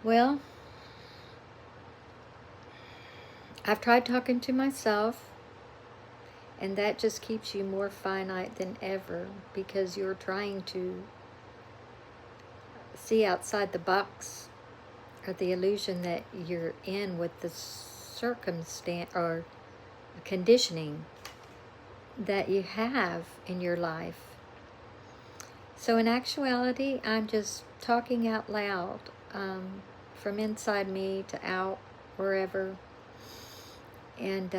Well, I've tried talking to myself, and that just keeps you more finite than ever because you're trying to see outside the box or the illusion that you're in with the circumstance or conditioning that you have in your life. So in actuality, I'm just talking out loud, from inside me to out, wherever. And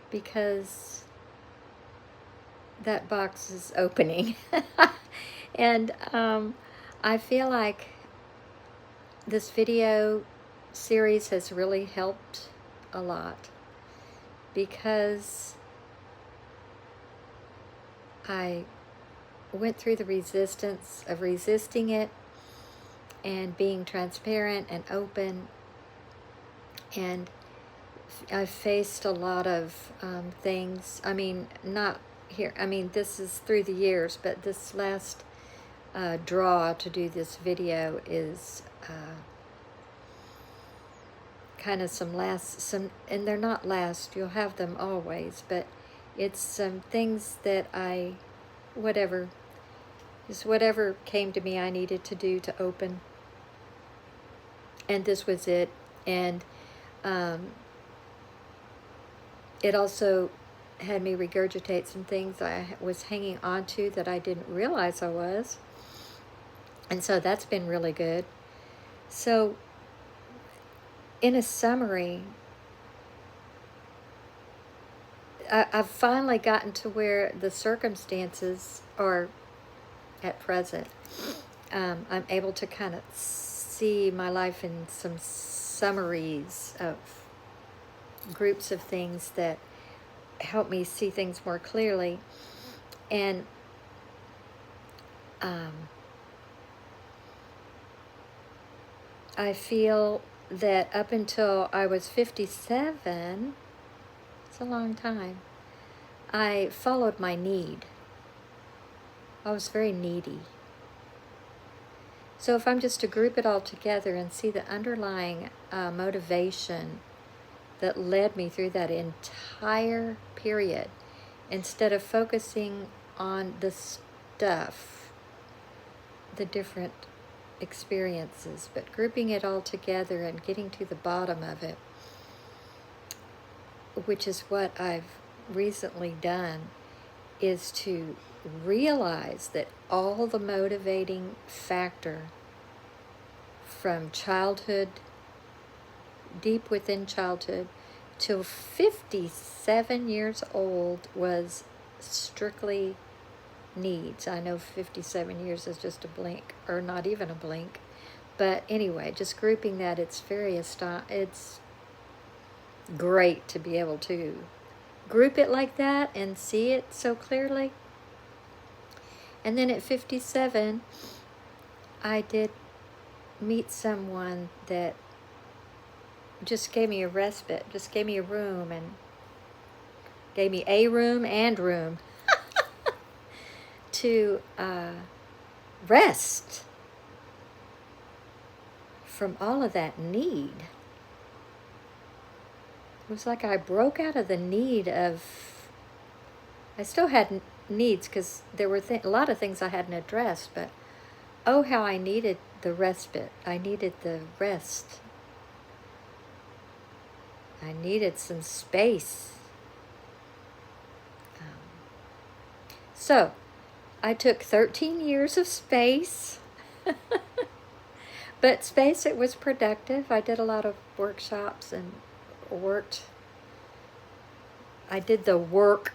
because that box is opening. And I feel like this video series has really helped a lot because I went through the resistance of resisting it and being transparent and open, and I've faced a lot of things. I mean, not here, I mean, this is through the years, but this last draw to do this video is kind of some, and they're not last, you'll have them always, but it's some things that whatever came to me I needed to do to open, and this was it. And it also had me regurgitate some things I was hanging on to that I didn't realize I was, and so that's been really good. So in a summary, I've finally gotten to where the circumstances are at present. I'm able to kind of see my life in some summaries of groups of things that help me see things more clearly. And I feel that up until I was 57, it's a long time, I followed my need. I was very needy. So if I'm just to group it all together and see the underlying motivation that led me through that entire period, instead of focusing on the stuff, the different experiences, but grouping it all together and getting to the bottom of it, which is what I've recently done, is to realize that all the motivating factor from childhood, deep within childhood, till 57 years old was strictly needs. I know 57 years is just a blink, or not even a blink, but anyway, just grouping that, it's it's great to be able to group it like that and see it so clearly. And then at 57, I did meet someone that just gave me a respite, just gave me a room, and gave me a room and room to rest from all of that need. It was like I broke out of the need of, I still had needs because there were a lot of things I hadn't addressed, but oh, how I needed the respite. I needed the rest. I needed some space. So I took 13 years of space, but space, it was productive. I did a lot of workshops and I did the work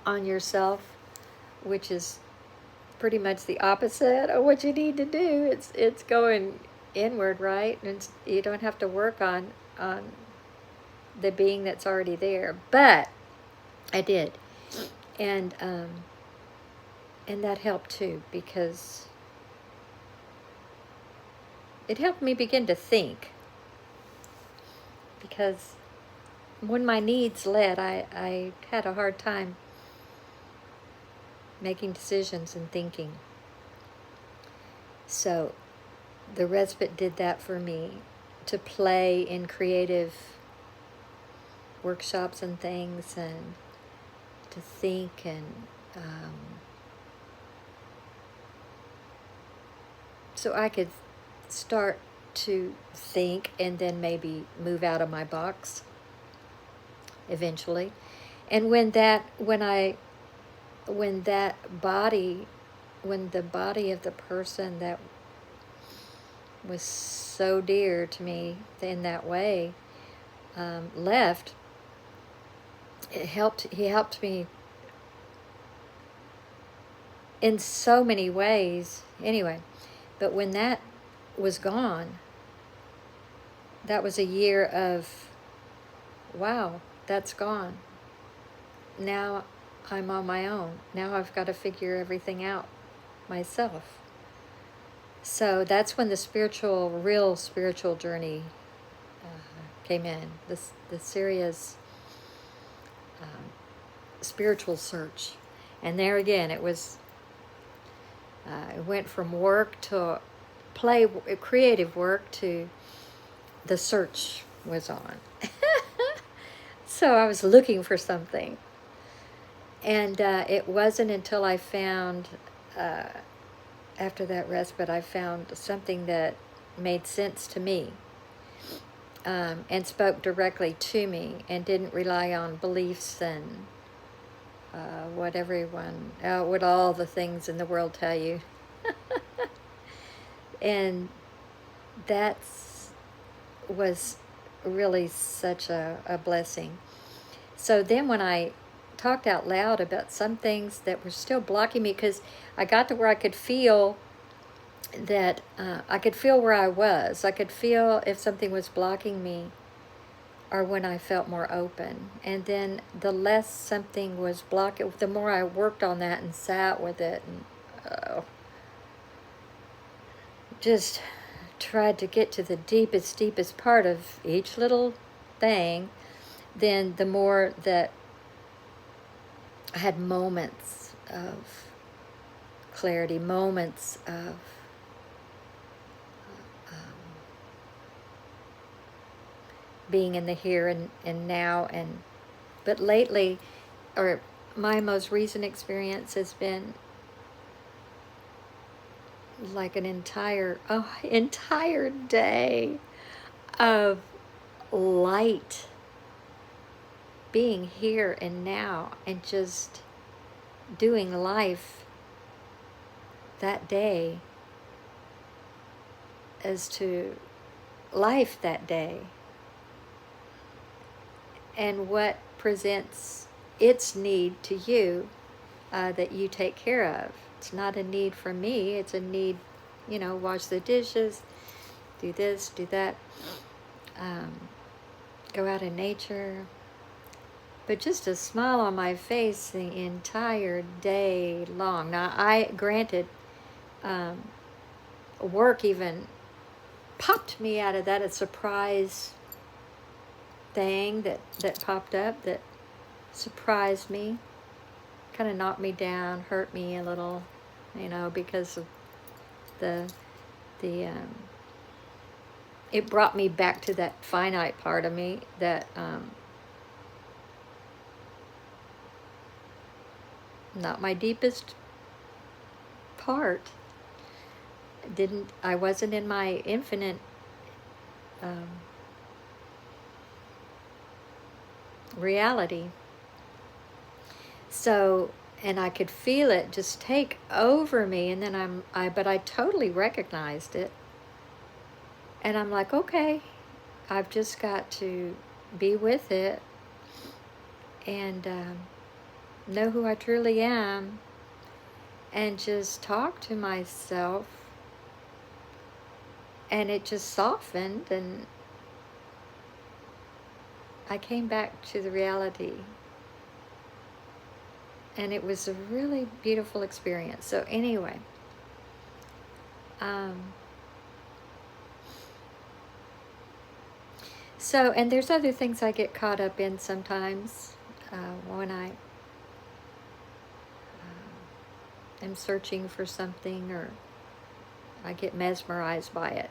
on yourself, which is pretty much the opposite of what you need to do. It's going inward, right? And you don't have to work on the being that's already there. But I did, and that helped too, because it helped me begin to think. Because when my needs led, I had a hard time making decisions and thinking. So the respite did that for me, to play in creative workshops and things, and to think, and so I could start to think and then maybe move out of my box eventually. And when the body of the person that was so dear to me in that way left, he helped me in so many ways anyway. But when that was gone, that was a year of, wow, that's gone. Now I'm on my own. Now I've got to figure everything out myself. So that's when the real spiritual journey came in. The serious spiritual search. And there again, it went from work to creative work, to the search was on. So I was looking for something. And it wasn't until I found, after that respite, I found something that made sense to me, and spoke directly to me, and didn't rely on beliefs and what all the things in the world tell you. And that was really such a blessing. So then when I talked out loud about some things that were still blocking me, because I got to where I could feel that I could feel where I was. I could feel if something was blocking me, or when I felt more open. And then the less something was blocking, the more I worked on that and sat with it, and just tried to get to the deepest part of each little thing, then the more that I had moments of clarity, moments of being in the here and now. But lately, or my most recent experience has been like an entire day of light, being here and now, and just doing life that day as to life that day, and what presents its need to you, that you take care of. It's not a need for me, it's a need, wash the dishes, do this, do that, go out in nature. But just a smile on my face the entire day long. Now, granted, work even popped me out of that, a surprise thing that popped up that surprised me, kind of knocked me down, hurt me a little, because of it brought me back to that finite part of me that not my deepest part. I wasn't in my infinite reality. So, and I could feel it just take over me, and then but I totally recognized it. And I'm like, okay, I've just got to be with it and know who I truly am, and just talk to myself. And it just softened, and I came back to the reality. And it was a really beautiful experience. So anyway, and there's other things I get caught up in sometimes when I am searching for something, or I get mesmerized by it.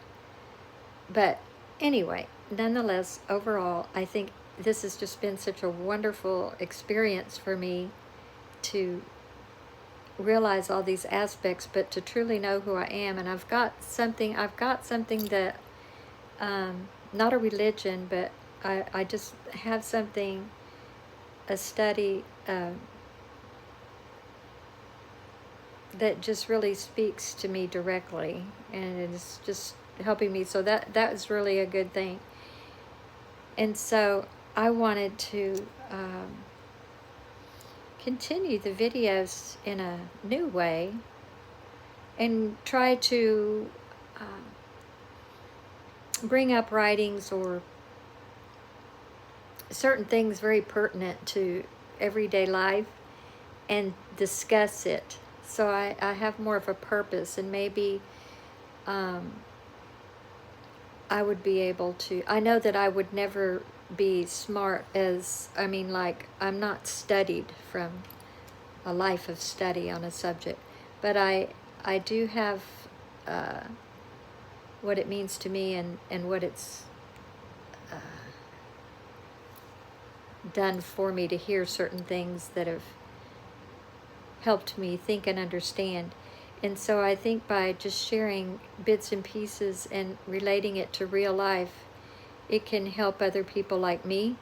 But anyway, nonetheless, overall, I think this has just been such a wonderful experience for me to realize all these aspects, but to truly know who I am. And I've got something that, not a religion, but I just have something, a study that just really speaks to me directly, and it's just helping me. So that is really a good thing. And so I wanted to continue the videos in a new way and try to bring up writings or certain things very pertinent to everyday life and discuss it. So I have more of a purpose, and maybe I would be able to, I know that I would never be smart as, like, I'm not studied from a life of study on a subject, but I do have what it means to me and what it's done for me to hear certain things that have helped me think and understand. And so I think by just sharing bits and pieces and relating it to real life, it can help other people like me.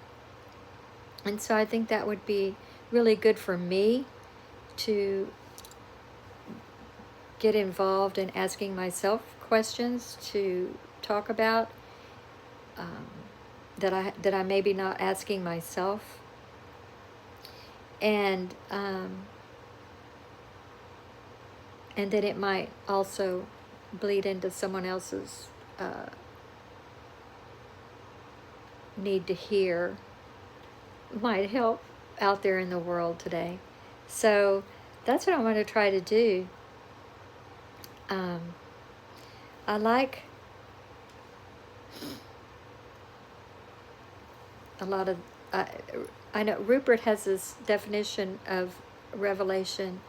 And so I think that would be really good for me to get involved in asking myself questions to talk about that I maybe not asking myself. And then it might also bleed into someone else's need to hear, might help out there in the world today. So that's what I want to try to do. I like a lot of, I know Rupert has this definition of revelation,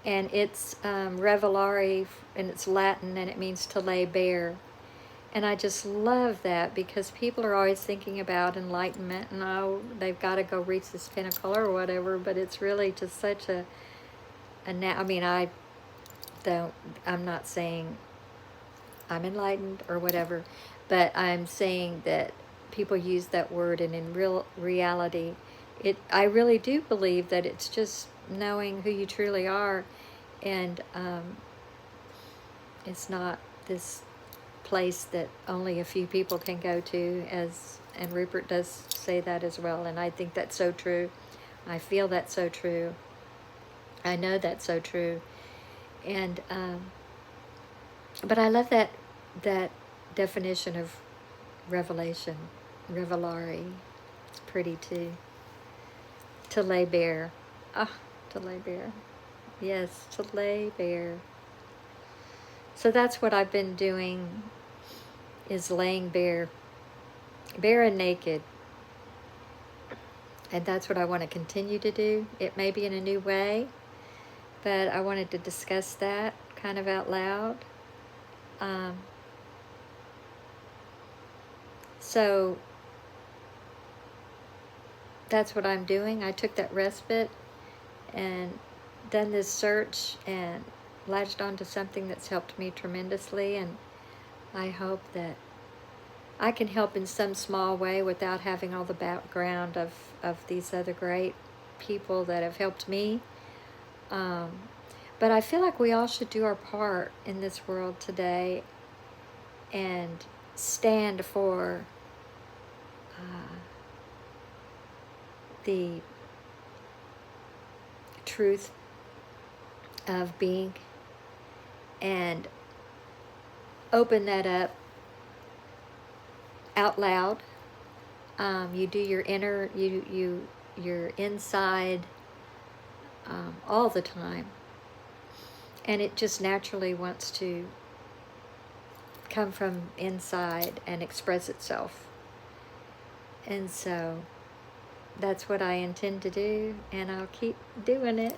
and it's revelare, and it's Latin, and it means to lay bare. And I just love that, because people are always thinking about enlightenment and, oh, they've got to go reach this pinnacle or whatever, but it's really just such I'm not saying I'm enlightened or whatever, but I'm saying that people use that word, and in reality, I really do believe that it's just knowing who you truly are, and it's not this place that only a few people can go to, and Rupert does say that as well, and I think that's so true. I feel that's so true. I know that's so true. And but I love that definition of revelation, revelare. It's pretty too. To lay bare. To lay bare. Yes, to lay bare. So that's what I've been doing, is laying bare and naked. And that's what I want to continue to do. It may be in a new way, but I wanted to discuss that kind of out loud. So that's what I'm doing. I took that respite and done this search and latched onto something that's helped me tremendously, and I hope that I can help in some small way without having all the background of these other great people that have helped me. But I feel like we all should do our part in this world today and stand for the truth of being, and open that up out loud. You do your inner, your inside all the time, and it just naturally wants to come from inside and express itself. And so that's what I intend to do, and I'll keep doing it.